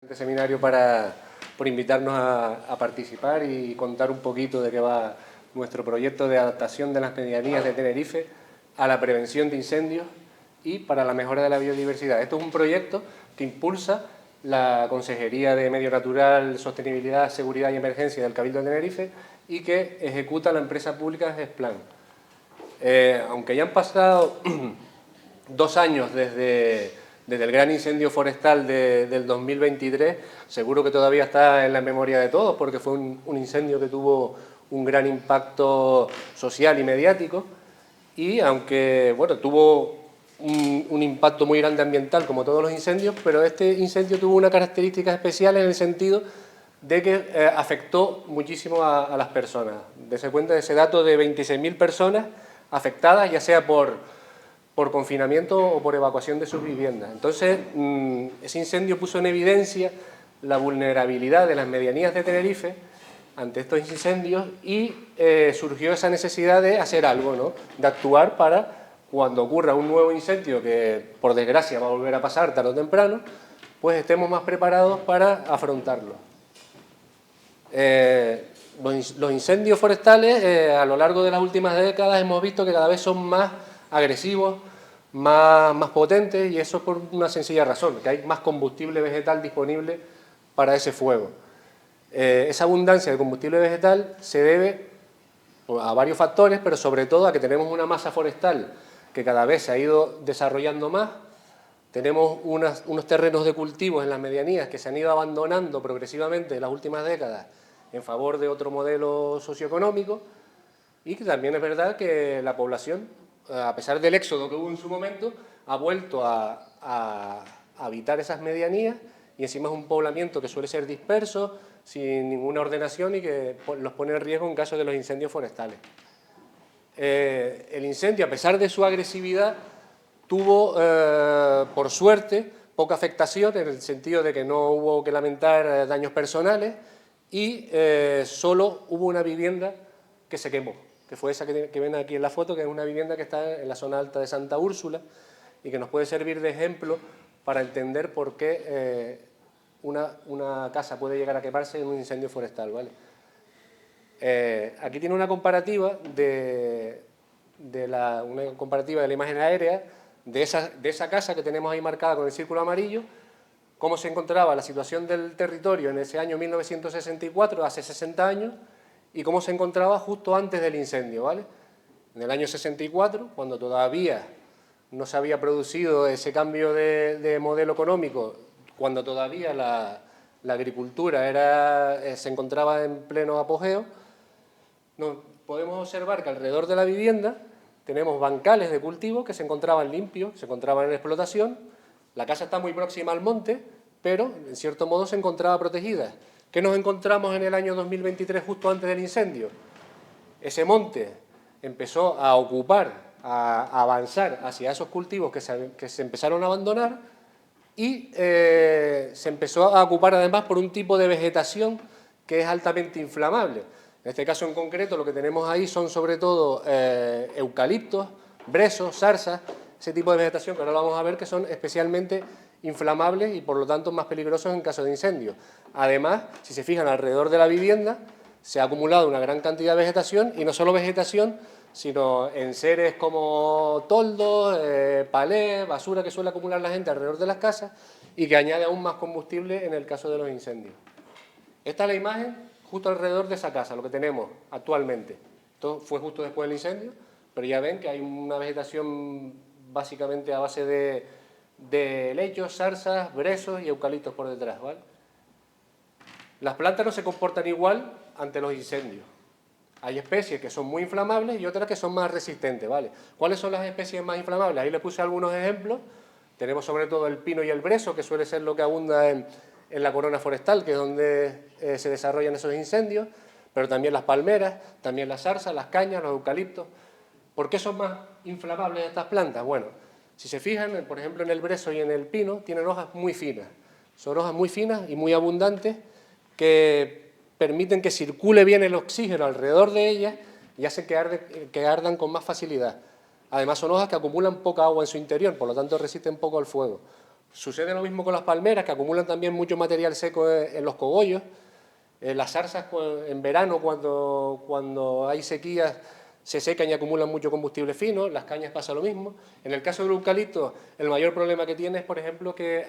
Este seminario por invitarnos a participar y contar un poquito de qué va nuestro proyecto de adaptación de las medianías de Tenerife a la prevención de incendios y para la mejora de la biodiversidad. Esto es un proyecto que impulsa la Consejería de Medio Natural, Sostenibilidad, Seguridad y Emergencia del Cabildo de Tenerife y que ejecuta la empresa pública Gesplan. Aunque ya han pasado 2 años desde el gran incendio forestal del 2023, seguro que todavía está en la memoria de todos, porque fue un incendio que tuvo un gran impacto social y mediático, y aunque bueno, tuvo un impacto muy grande ambiental, como todos los incendios, pero este incendio tuvo una característica especial en el sentido de que afectó muchísimo a las personas. Dese cuenta de ese dato de 26.000 personas afectadas, ya sea por confinamiento o por evacuación de sus viviendas. Entonces, ese incendio puso en evidencia la vulnerabilidad de las medianías de Tenerife ante estos incendios y surgió esa necesidad de hacer algo, ¿no? De actuar para cuando ocurra un nuevo incendio, que por desgracia va a volver a pasar tarde o temprano, pues estemos más preparados para afrontarlo. Los incendios forestales a lo largo de las últimas décadas hemos visto que cada vez son más agresivos, más potentes, y eso es por una sencilla razón, que hay más combustible vegetal disponible para ese fuego. Esa abundancia de combustible vegetal se debe a varios factores, pero sobre todo a que tenemos una masa forestal que cada vez se ha ido desarrollando más, tenemos unos terrenos de cultivos en las medianías que se han ido abandonando progresivamente en las últimas décadas en favor de otro modelo socioeconómico, y que también es verdad que la población, a pesar del éxodo que hubo en su momento, ha vuelto a habitar esas medianías, y encima es un poblamiento que suele ser disperso, sin ninguna ordenación y que los pone en riesgo en caso de los incendios forestales. El incendio, a pesar de su agresividad, tuvo, por suerte, poca afectación en el sentido de que no hubo que lamentar daños personales y solo hubo una vivienda que se quemó, que fue esa que ven aquí en la foto, que es una vivienda que está en la zona alta de Santa Úrsula y que nos puede servir de ejemplo para entender por qué una casa puede llegar a quemarse en un incendio forestal, ¿vale? Aquí tiene una comparativa de la imagen aérea de esa casa que tenemos ahí marcada con el círculo amarillo, cómo se encontraba la situación del territorio en ese año 1964, hace 60 años, y cómo se encontraba justo antes del incendio, ¿vale? En el año 64, cuando todavía no se había producido ese cambio de modelo económico, cuando todavía la agricultura se encontraba en pleno apogeo, podemos observar que alrededor de la vivienda tenemos bancales de cultivo que se encontraban limpios, se encontraban en explotación. La casa está muy próxima al monte, pero en cierto modo se encontraba protegida. ¿Qué nos encontramos en el año 2023 justo antes del incendio? Ese monte empezó a ocupar, a avanzar hacia esos cultivos que se empezaron a abandonar y se empezó a ocupar además por un tipo de vegetación que es altamente inflamable. En este caso en concreto lo que tenemos ahí son sobre todo eucaliptos, brezos, zarzas, ese tipo de vegetación que ahora lo vamos a ver, que son especialmente inflamables y por lo tanto más peligrosos en caso de incendio. Además, si se fijan alrededor de la vivienda, se ha acumulado una gran cantidad de vegetación, y no solo vegetación, sino enseres como toldos, palés, basura que suele acumular la gente alrededor de las casas y que añade aún más combustible en el caso de los incendios. Esta es la imagen justo alrededor de esa casa, lo que tenemos actualmente. Esto fue justo después del incendio, pero ya ven que hay una vegetación básicamente a base de helechos, zarzas, brezos y eucaliptos por detrás, ¿vale? Las plantas no se comportan igual ante los incendios. Hay especies que son muy inflamables y otras que son más resistentes, ¿vale? ¿Cuáles son las especies más inflamables? Ahí les puse algunos ejemplos. Tenemos sobre todo el pino y el brezo, que suele ser lo que abunda en la corona forestal, que es donde se desarrollan esos incendios, pero también las palmeras, también las zarzas, las cañas, los eucaliptos. ¿Por qué son más inflamables estas plantas? Bueno, si se fijan, por ejemplo, en el brezo y en el pino, tienen hojas muy finas. Son hojas muy finas y muy abundantes que permiten que circule bien el oxígeno alrededor de ellas y hacen que ardan con más facilidad. Además, son hojas que acumulan poca agua en su interior, por lo tanto resisten poco al fuego. Sucede lo mismo con las palmeras, que acumulan también mucho material seco en los cogollos. Las zarzas en verano, cuando hay sequías, se secan y acumulan mucho combustible fino. Las cañas pasa lo mismo. En el caso del eucalipto, el mayor problema que tiene es, por ejemplo, que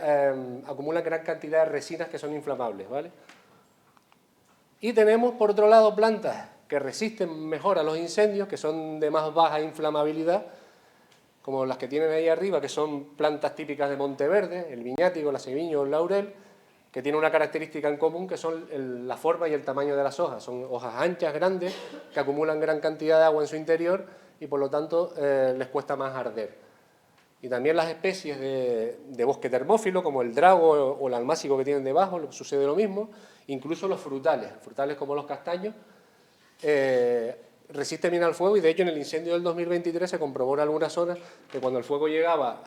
acumulan gran cantidad de resinas que son inflamables, ¿vale? Y tenemos, por otro lado, plantas que resisten mejor a los incendios, que son de más baja inflamabilidad, como las que tienen ahí arriba, que son plantas típicas de Monteverde, el viñátigo, la ceviño o el laurel, que tienen una característica en común, que son la forma y el tamaño de las hojas. Son hojas anchas, grandes, que acumulan gran cantidad de agua en su interior y, por lo tanto, les cuesta más arder. Y también las especies de bosque termófilo, como el drago o el almácigo que tienen debajo, sucede lo mismo. Incluso los frutales como los castaños, resiste bien al fuego, y de hecho en el incendio del 2023 se comprobó en algunas zonas que cuando el fuego llegaba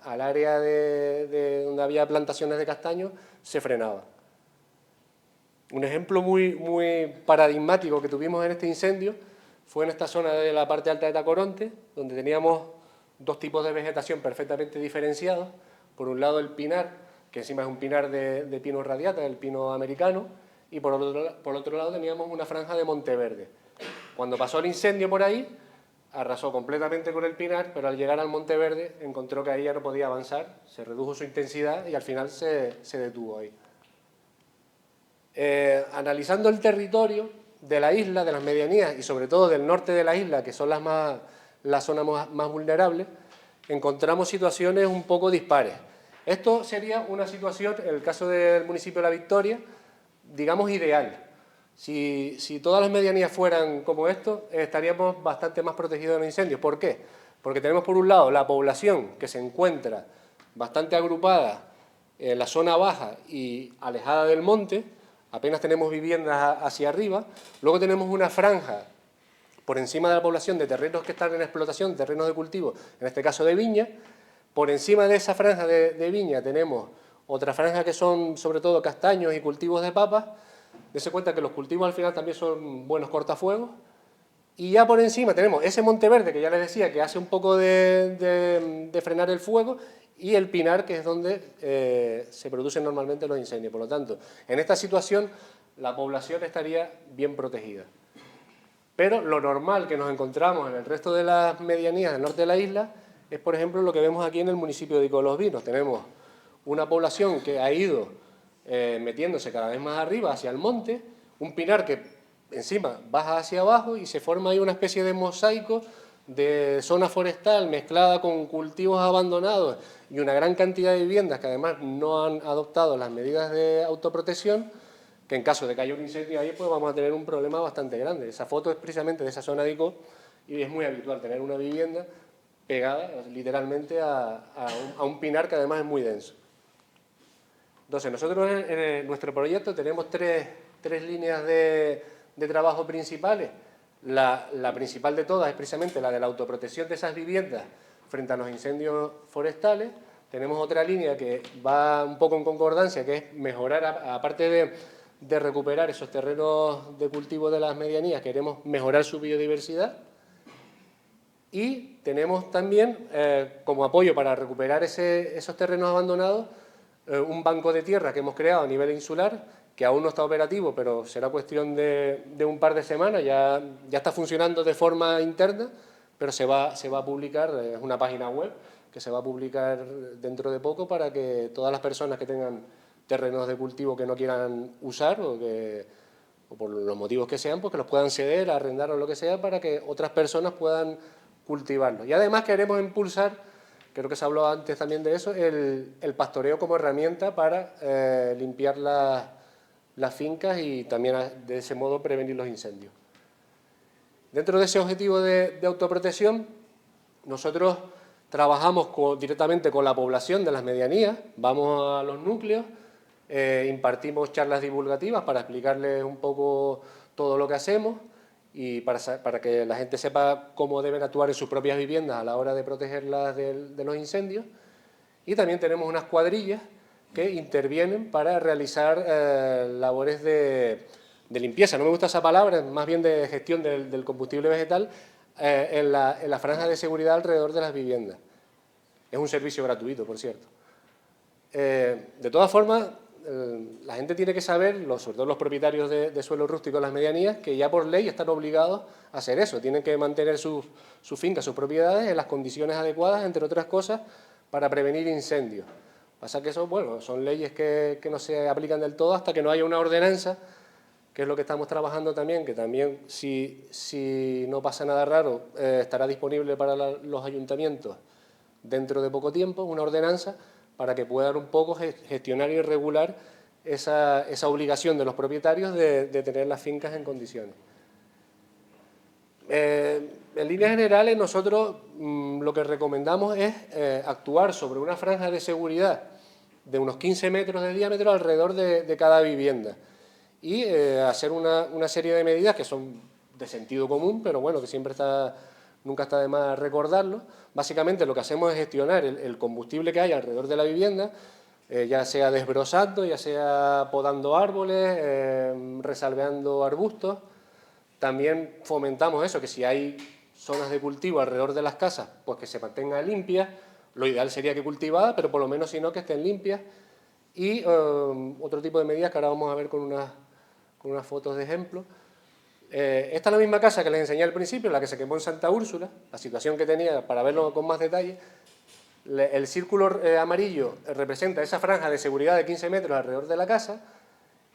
al área donde había plantaciones de castaños, se frenaba. Un ejemplo muy paradigmático que tuvimos en este incendio fue en esta zona de la parte alta de Tacoronte, donde teníamos dos tipos de vegetación perfectamente diferenciados. Por un lado el pinar, que encima es un pinar de pino radiata, el pino americano, y por otro lado teníamos una franja de Monteverde. Cuando pasó el incendio por ahí, arrasó completamente con el pinar, pero al llegar al Monteverde encontró que ahí ya no podía avanzar, se redujo su intensidad y al final se detuvo ahí. Analizando el territorio de la isla, de las medianías y sobre todo del norte de la isla, que son las zonas más vulnerables, encontramos situaciones un poco dispares. Esto sería una situación, en el caso del municipio de La Victoria, digamos ideal. Si todas las medianías fueran como esto, estaríamos bastante más protegidos de los incendios. ¿Por qué? Porque tenemos por un lado la población que se encuentra bastante agrupada en la zona baja y alejada del monte, apenas tenemos viviendas hacia arriba. Luego tenemos una franja por encima de la población de terrenos que están en explotación, terrenos de cultivo, en este caso de viña. Por encima de esa franja de viña tenemos otra franja que son sobre todo castaños y cultivos de papas. Dese cuenta que los cultivos al final también son buenos cortafuegos. Y ya por encima tenemos ese Monteverde que ya les decía que hace un poco de frenar el fuego, y el pinar, que es donde se producen normalmente los incendios. Por lo tanto, en esta situación la población estaría bien protegida. Pero lo normal que nos encontramos en el resto de las medianías del norte de la isla es, por ejemplo, lo que vemos aquí en el municipio de Ico de los Vinos. Tenemos una población que ha ido metiéndose cada vez más arriba hacia el monte, un pinar que encima baja hacia abajo y se forma ahí una especie de mosaico de zona forestal mezclada con cultivos abandonados y una gran cantidad de viviendas que además no han adoptado las medidas de autoprotección, que en caso de que haya un incendio ahí, pues vamos a tener un problema bastante grande. Esa foto es precisamente de esa zona de Ico, y es muy habitual tener una vivienda pegada literalmente a un pinar que además es muy denso. Entonces, nosotros en nuestro proyecto tenemos tres líneas de trabajo principales. La principal de todas es precisamente la de la autoprotección de esas viviendas frente a los incendios forestales. Tenemos otra línea que va un poco en concordancia, que es mejorar, aparte de recuperar esos terrenos de cultivo de las medianías, queremos mejorar su biodiversidad. Y tenemos también, como apoyo para recuperar esos terrenos abandonados, un banco de tierra que hemos creado a nivel insular, que aún no está operativo, pero será cuestión de un par de semanas. Ya está funcionando de forma interna, pero se va a publicar, es una página web que se va a publicar dentro de poco para que todas las personas que tengan terrenos de cultivo que no quieran usar o por los motivos que sean, pues que los puedan ceder, arrendar o lo que sea, para que otras personas puedan cultivarlos. Y además queremos impulsar, creo que se habló antes también de eso, el pastoreo como herramienta para limpiar las fincas y también de ese modo prevenir los incendios. Dentro de ese objetivo de autoprotección, nosotros trabajamos directamente con la población de las medianías, vamos a los núcleos, impartimos charlas divulgativas para explicarles un poco todo lo que hacemos y para que la gente sepa cómo deben actuar en sus propias viviendas a la hora de protegerlas de los incendios. Y también tenemos unas cuadrillas que intervienen para realizar labores de limpieza, no me gusta esa palabra, más bien de gestión del combustible vegetal en la franja de seguridad alrededor de las viviendas. Es un servicio gratuito, por cierto. De todas formas, la gente tiene que saber, sobre todo los propietarios de suelo rústico en las medianías, que ya por ley están obligados a hacer eso. Tienen que mantener sus fincas, sus propiedades en las condiciones adecuadas, entre otras cosas, para prevenir incendios. Pasa que eso, bueno, son leyes que no se aplican del todo hasta que no haya una ordenanza, que es lo que estamos trabajando también, que también, si no pasa nada raro, estará disponible para los ayuntamientos dentro de poco tiempo, una ordenanza para que puedan un poco gestionar y regular esa obligación de los propietarios de tener las fincas en condiciones. En líneas generales, nosotros lo que recomendamos es actuar sobre una franja de seguridad de unos 15 metros de diámetro alrededor de cada vivienda y hacer una serie de medidas que son de sentido común, pero bueno, que nunca está de más recordarlo. Básicamente lo que hacemos es gestionar el combustible que hay alrededor de la vivienda, ya sea desbrozando, ya sea podando árboles, resalveando arbustos. También fomentamos eso, que si hay zonas de cultivo alrededor de las casas, pues que se mantengan limpias. Lo ideal sería que cultivadas, pero por lo menos si no, que estén limpias. Y otro tipo de medidas que ahora vamos a ver con unas fotos de ejemplo. Esta es la misma casa que les enseñé al principio, la que se quemó en Santa Úrsula, la situación que tenía, para verlo con más detalle. El círculo amarillo representa esa franja de seguridad de 15 metros alrededor de la casa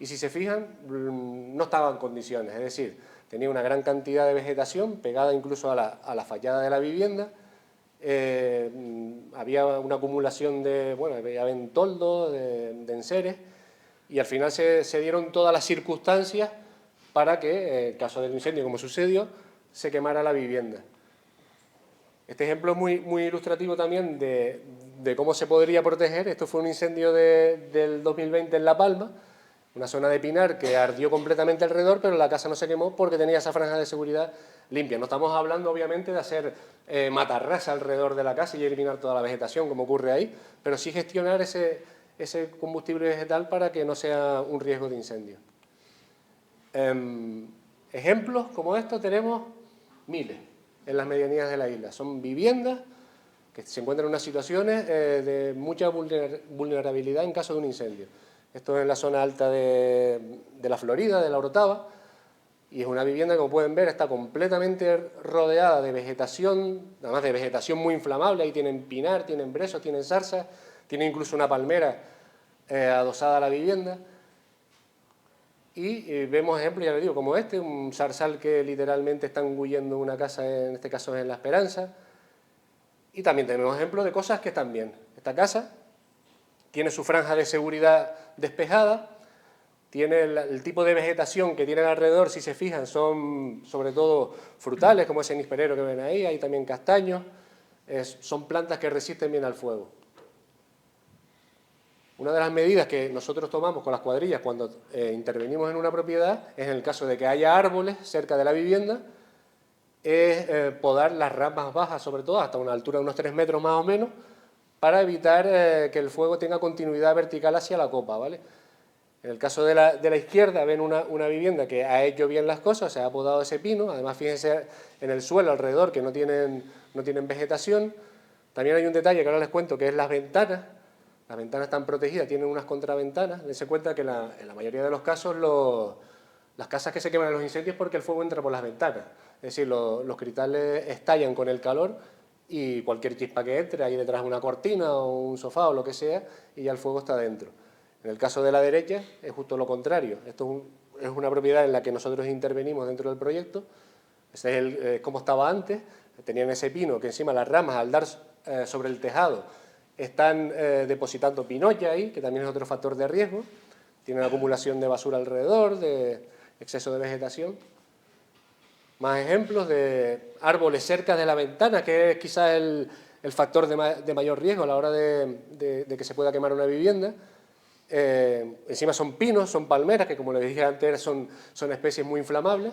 y si se fijan, no estaba en condiciones, es decir, tenía una gran cantidad de vegetación pegada incluso a la fachada de la vivienda, había una acumulación había ventoldo, de enseres y al final se dieron todas las circunstancias para que, en caso del incendio, como sucedió, se quemara la vivienda. Este ejemplo es muy ilustrativo también de cómo se podría proteger. Esto fue un incendio del 2020 en La Palma, una zona de pinar que ardió completamente alrededor, pero la casa no se quemó porque tenía esa franja de seguridad limpia. No estamos hablando, obviamente, de hacer matarrasa alrededor de la casa y eliminar toda la vegetación, como ocurre ahí, pero sí gestionar ese combustible vegetal para que no sea un riesgo de incendio. Ejemplos como estos tenemos miles en las medianías de la isla. Son viviendas que se encuentran en unas situaciones de mucha vulnerabilidad en caso de un incendio. Esto es en la zona alta de la Florida, de la Orotava, y es una vivienda que, como pueden ver, está completamente rodeada de vegetación, además de vegetación muy inflamable. Ahí tienen pinar, tienen brezos, tienen zarzas, tienen incluso una palmera adosada a la vivienda. Y vemos ejemplos, ya les digo, como este, un zarzal que literalmente está engullendo una casa, en este caso es en La Esperanza. Y también tenemos ejemplos de cosas que están bien. Esta casa tiene su franja de seguridad despejada, tiene el tipo de vegetación que tiene alrededor, si se fijan, son sobre todo frutales, como ese nisperero que ven ahí, hay también castaños, son plantas que resisten bien al fuego. Una de las medidas que nosotros tomamos con las cuadrillas cuando intervenimos en una propiedad es, en el caso de que haya árboles cerca de la vivienda, es podar las ramas bajas, sobre todo hasta una altura de unos 3 metros más o menos, para evitar que el fuego tenga continuidad vertical hacia la copa, ¿vale? En el caso de la izquierda ven una vivienda que ha hecho bien las cosas, se ha podado ese pino, además fíjense en el suelo alrededor que no tienen vegetación. También hay un detalle que ahora les cuento, que es las ventanas. Las ventanas están protegidas, tienen unas contraventanas. Dense cuenta que en la mayoría de los casos las casas que se queman en los incendios es porque el fuego entra por las ventanas. Es decir, los cristales estallan con el calor y cualquier chispa que entre, ahí detrás una cortina o un sofá o lo que sea, y ya el fuego está dentro. En el caso de la derecha es justo lo contrario. Esto es una propiedad en la que nosotros intervenimos dentro del proyecto. Ese es como estaba antes. Tenían ese pino que encima las ramas, al dar sobre el tejado, están depositando pinocha ahí, que también es otro factor de riesgo. Tienen acumulación de basura alrededor, de exceso de vegetación. Más ejemplos de árboles cerca de la ventana, que es quizás el factor de mayor riesgo a la hora de que se pueda quemar una vivienda. Encima son pinos, son palmeras, que como les dije antes son especies muy inflamables.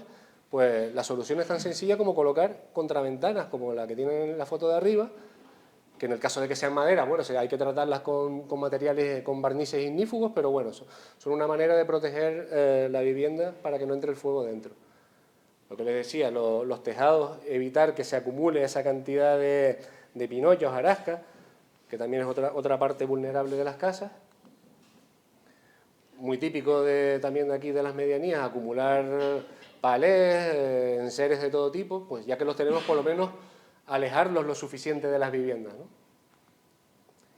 Pues la solución es tan sencilla como colocar contraventanas, como la que tienen en la foto de arriba, que en el caso de que sean madera, bueno, hay que tratarlas con materiales, con barnices ignífugos, pero bueno, son una manera de proteger la vivienda para que no entre el fuego dentro. Lo que les decía, los tejados, evitar que se acumule esa cantidad de pinollos, hojarasca, que también es otra parte vulnerable de las casas. Muy típico también de aquí de las medianías, acumular palés, enseres de todo tipo, pues ya que los tenemos, por lo menos alejarlos lo suficiente de las viviendas, ¿no?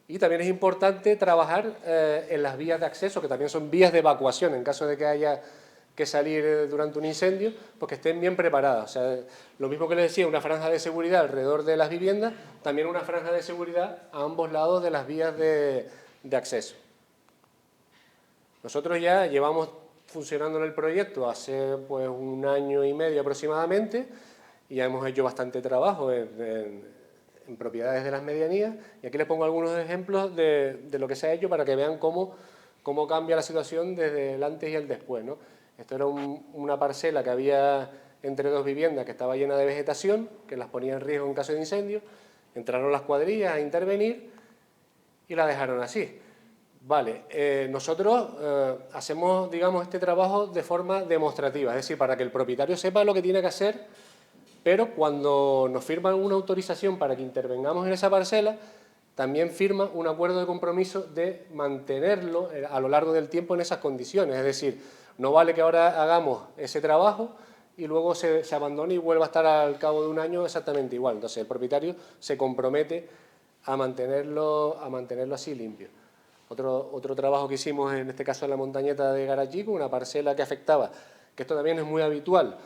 Y también es importante trabajar en las vías de acceso, que también son vías de evacuación en caso de que haya que salir durante un incendio, pues que estén bien preparadas. O sea, lo mismo que les decía, una franja de seguridad alrededor de las viviendas, también una franja de seguridad a ambos lados de las vías de acceso. Nosotros ya llevamos funcionando en el proyecto hace pues 1 año y medio aproximadamente y ya hemos hecho bastante trabajo en propiedades de las medianías, y aquí les pongo algunos ejemplos de lo que se ha hecho para que vean cómo cambia la situación desde el antes y el después, ¿no? Esto era una parcela que había entre 2 viviendas que estaba llena de vegetación, que las ponía en riesgo en caso de incendio. Entraron las cuadrillas a intervenir y la dejaron así. Vale, nosotros hacemos, digamos, este trabajo de forma demostrativa, es decir, para que el propietario sepa lo que tiene que hacer, pero cuando nos firman una autorización para que intervengamos en esa parcela, también firma un acuerdo de compromiso de mantenerlo a lo largo del tiempo en esas condiciones. Es decir, no vale que ahora hagamos ese trabajo y luego se abandone y vuelva a estar al cabo de 1 año exactamente igual. Entonces el propietario se compromete a mantenerlo así limpio. Otro trabajo que hicimos, en este caso en la montañeta de Garachico, una parcela que afectaba, que esto también es muy habitual,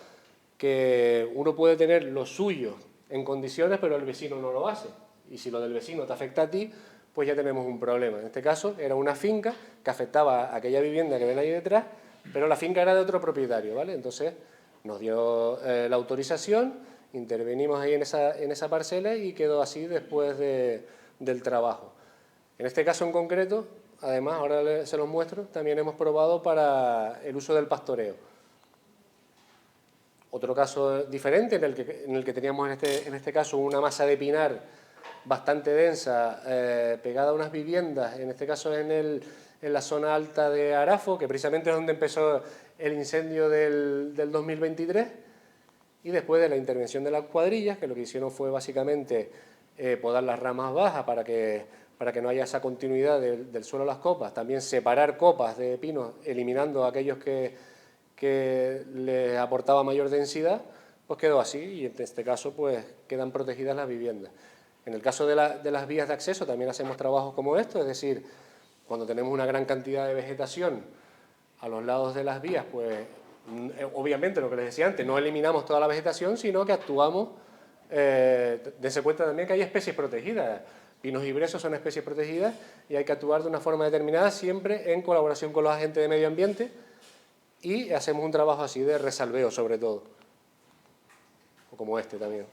que uno puede tener lo suyo en condiciones, pero el vecino no lo hace. Y si lo del vecino te afecta a ti, pues ya tenemos un problema. En este caso era una finca que afectaba a aquella vivienda que ven ahí detrás, pero la finca era de otro propietario, ¿vale? Entonces nos dio la autorización, intervenimos ahí en esa parcela y quedó así después del trabajo. En este caso en concreto, además, ahora se los muestro, también hemos probado para el uso del pastoreo. Otro caso diferente en el que teníamos en este caso una masa de pinar bastante densa, pegada a unas viviendas, en este caso en la zona alta de Arafo, que precisamente es donde empezó el incendio del 2023, y después de la intervención de las cuadrillas, que lo que hicieron fue básicamente podar las ramas bajas para que no haya esa continuidad del suelo a las copas, también separar copas de pinos, eliminando aquellos que les aportaba mayor densidad, pues quedó así, y en este caso pues quedan protegidas las viviendas. En el caso de las vías de acceso también hacemos trabajos como esto, es decir, cuando tenemos una gran cantidad de vegetación a los lados de las vías, pues obviamente lo que les decía antes, no eliminamos toda la vegetación, sino que actuamos, dense cuenta también que hay especies protegidas, pinos y brezos son especies protegidas y hay que actuar de una forma determinada, siempre en colaboración con los agentes de medio ambiente, y hacemos un trabajo así de resalveo sobre todo, o como este también.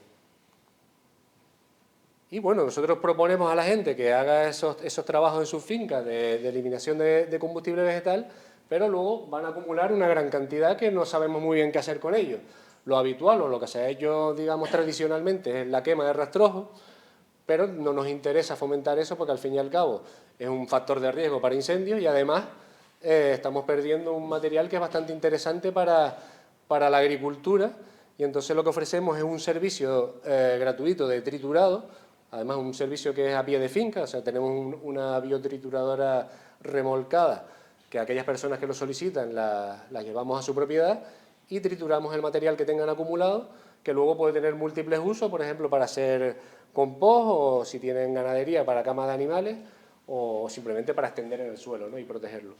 Y bueno, nosotros proponemos a la gente que haga esos trabajos en sus fincas de eliminación de combustible vegetal, pero luego van a acumular una gran cantidad que no sabemos muy bien qué hacer con ellos. Lo habitual o lo que se ha hecho, digamos, tradicionalmente es la quema de rastrojos, pero no nos interesa fomentar eso porque al fin y al cabo es un factor de riesgo para incendios y además estamos perdiendo un material que es bastante interesante para la agricultura, y entonces lo que ofrecemos es un servicio gratuito de triturado, además un servicio que es a pie de finca, o sea, tenemos una biotrituradora remolcada que aquellas personas que lo solicitan la llevamos a su propiedad y trituramos el material que tengan acumulado, que luego puede tener múltiples usos, por ejemplo, para hacer compost, o si tienen ganadería para cama de animales, o simplemente para extender en el suelo, ¿no?, y protegerlo.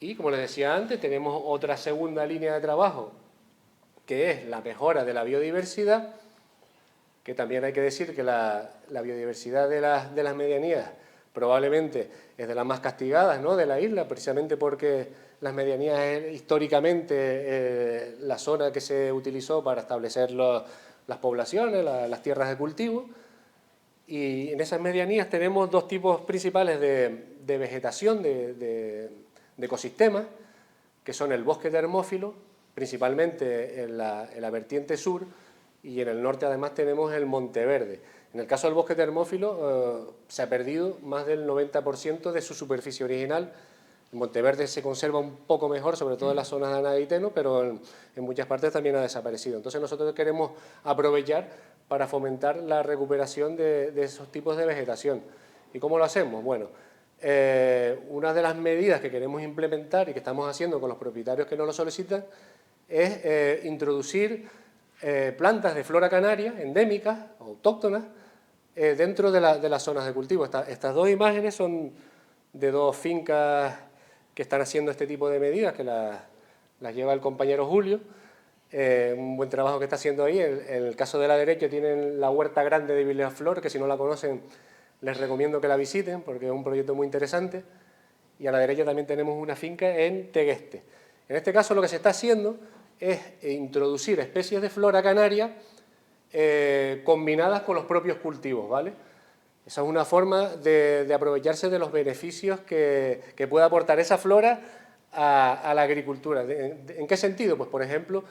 Y, como les decía antes, tenemos otra segunda línea de trabajo, que es la mejora de la biodiversidad, que también hay que decir que la biodiversidad de las medianías probablemente es de las más castigadas, ¿no?, de la isla, precisamente porque las medianías es históricamente la zona que se utilizó para establecer las poblaciones, las tierras de cultivo, y en esas medianías tenemos 2 tipos principales de vegetación, de ecosistemas, que son el bosque termófilo, principalmente en la vertiente sur, y en el norte además tenemos el Monteverde. En el caso del bosque termófilo se ha perdido más del 90% de su superficie original En Monteverde se conserva un poco mejor, sobre todo en las zonas de Anaga y Teno, pero en muchas partes también ha desaparecido. Entonces nosotros queremos aprovechar para fomentar la recuperación de esos tipos de vegetación. ¿Y cómo lo hacemos? Bueno, una de las medidas que queremos implementar y que estamos haciendo con los propietarios que nos lo solicitan es introducir plantas de flora canaria endémicas, autóctonas, dentro de las zonas de cultivo. Estas dos imágenes son de dos fincas que están haciendo este tipo de medidas, que las lleva el compañero Julio. Un buen trabajo que está haciendo ahí. En el caso de la derecha tienen la huerta grande de Villaflor, que si no la conocen les recomiendo que la visiten porque es un proyecto muy interesante. Y a la derecha también tenemos una finca en Tegueste. En este caso lo que se está haciendo es introducir especies de flora canaria combinadas con los propios cultivos, ¿vale? Esa es una forma de aprovecharse de los beneficios que puede aportar esa flora a la agricultura. ¿En qué sentido? Pues, por ejemplo,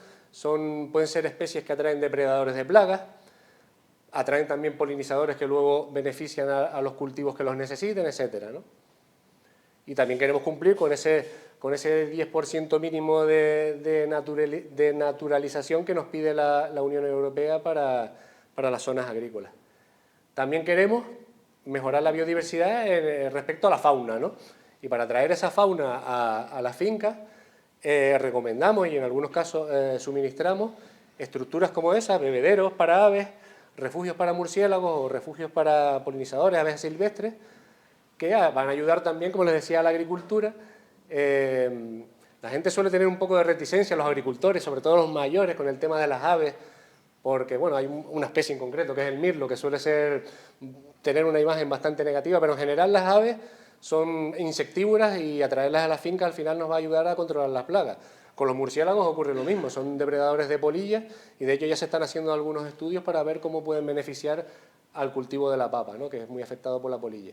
pueden ser especies que atraen depredadores de plagas, atraen también polinizadores que luego benefician a los cultivos que los necesiten, etcétera, ¿no? Y también queremos cumplir con ese 10% mínimo de naturalización que nos pide la Unión Europea para las zonas agrícolas. También queremos mejorar la biodiversidad respecto a la fauna, ¿no? Y para traer esa fauna a las fincas, recomendamos y en algunos casos suministramos estructuras como esas, bebederos para aves, refugios para murciélagos o refugios para polinizadores, aves silvestres, que van a ayudar también, como les decía, a la agricultura. La gente suele tener un poco de reticencia, los agricultores, sobre todo los mayores, con el tema de las aves, porque bueno, hay una especie en concreto, que es el mirlo, que suele tener una imagen bastante negativa, pero en general las aves son insectívoras y atraerlas a la finca al final nos va a ayudar a controlar las plagas. Con los murciélagos ocurre lo mismo, son depredadores de polillas y de hecho ya se están haciendo algunos estudios para ver cómo pueden beneficiar al cultivo de la papa, ¿no? Que es muy afectado por la polilla.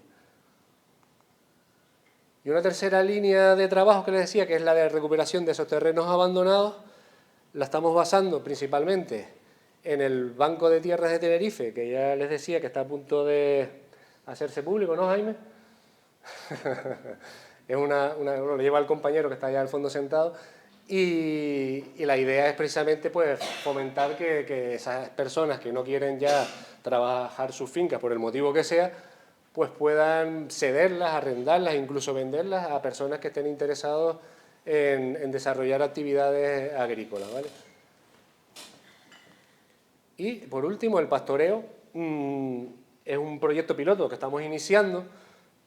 Y una tercera línea de trabajo que les decía, que es la de recuperación de esos terrenos abandonados, la estamos basando principalmente en el Banco de Tierras de Tenerife, que ya les decía que está a punto de hacerse público, ¿no, Jaime? Lo lleva el compañero que está allá al fondo sentado, y la idea es precisamente pues, fomentar que esas personas que no quieren ya trabajar sus fincas por el motivo que sea, pues puedan cederlas, arrendarlas, incluso venderlas a personas que estén interesados en desarrollar actividades agrícolas, ¿vale? Y, por último, el pastoreo es un proyecto piloto que estamos iniciando,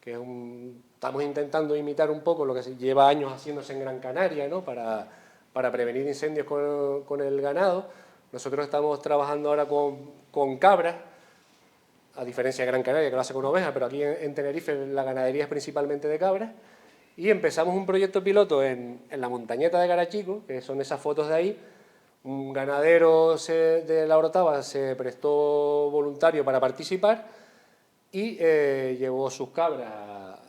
estamos intentando imitar un poco lo que se lleva años haciéndose en Gran Canaria, ¿no? Para prevenir incendios con el ganado. Nosotros estamos trabajando ahora con cabras, a diferencia de Gran Canaria, que lo hace con ovejas, pero aquí en Tenerife la ganadería es principalmente de cabras. Y empezamos un proyecto piloto en la montañeta de Garachico, que son esas fotos de ahí. Un ganadero de la Orotava se prestó voluntario para participar y llevó sus cabras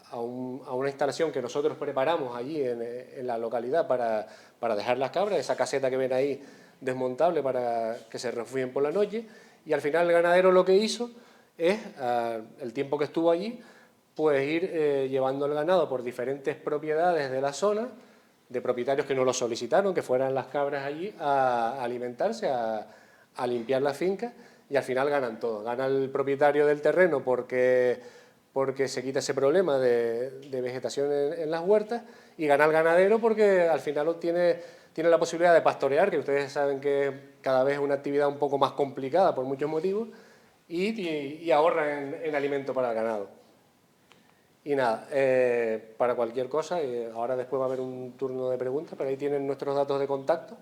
a una instalación que nosotros preparamos allí en la localidad para dejar las cabras, esa caseta que ven ahí desmontable para que se refugien por la noche. Y al final el ganadero lo que hizo es, el tiempo que estuvo allí, pues ir llevando el ganado por diferentes propiedades de la zona, de propietarios que no lo solicitaron, que fueran las cabras allí a alimentarse, a limpiar la finca, y al final ganan todo. Gana el propietario del terreno porque se quita ese problema de vegetación en las huertas, y gana el ganadero porque al final tiene la posibilidad de pastorear, que ustedes saben que cada vez es una actividad un poco más complicada por muchos motivos, y ahorra en alimento para el ganado. Y nada, para cualquier cosa, ahora después va a haber un turno de preguntas, pero ahí tienen nuestros datos de contacto,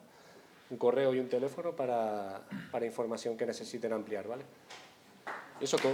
un correo y un teléfono para información que necesiten ampliar, ¿vale? Eso todo.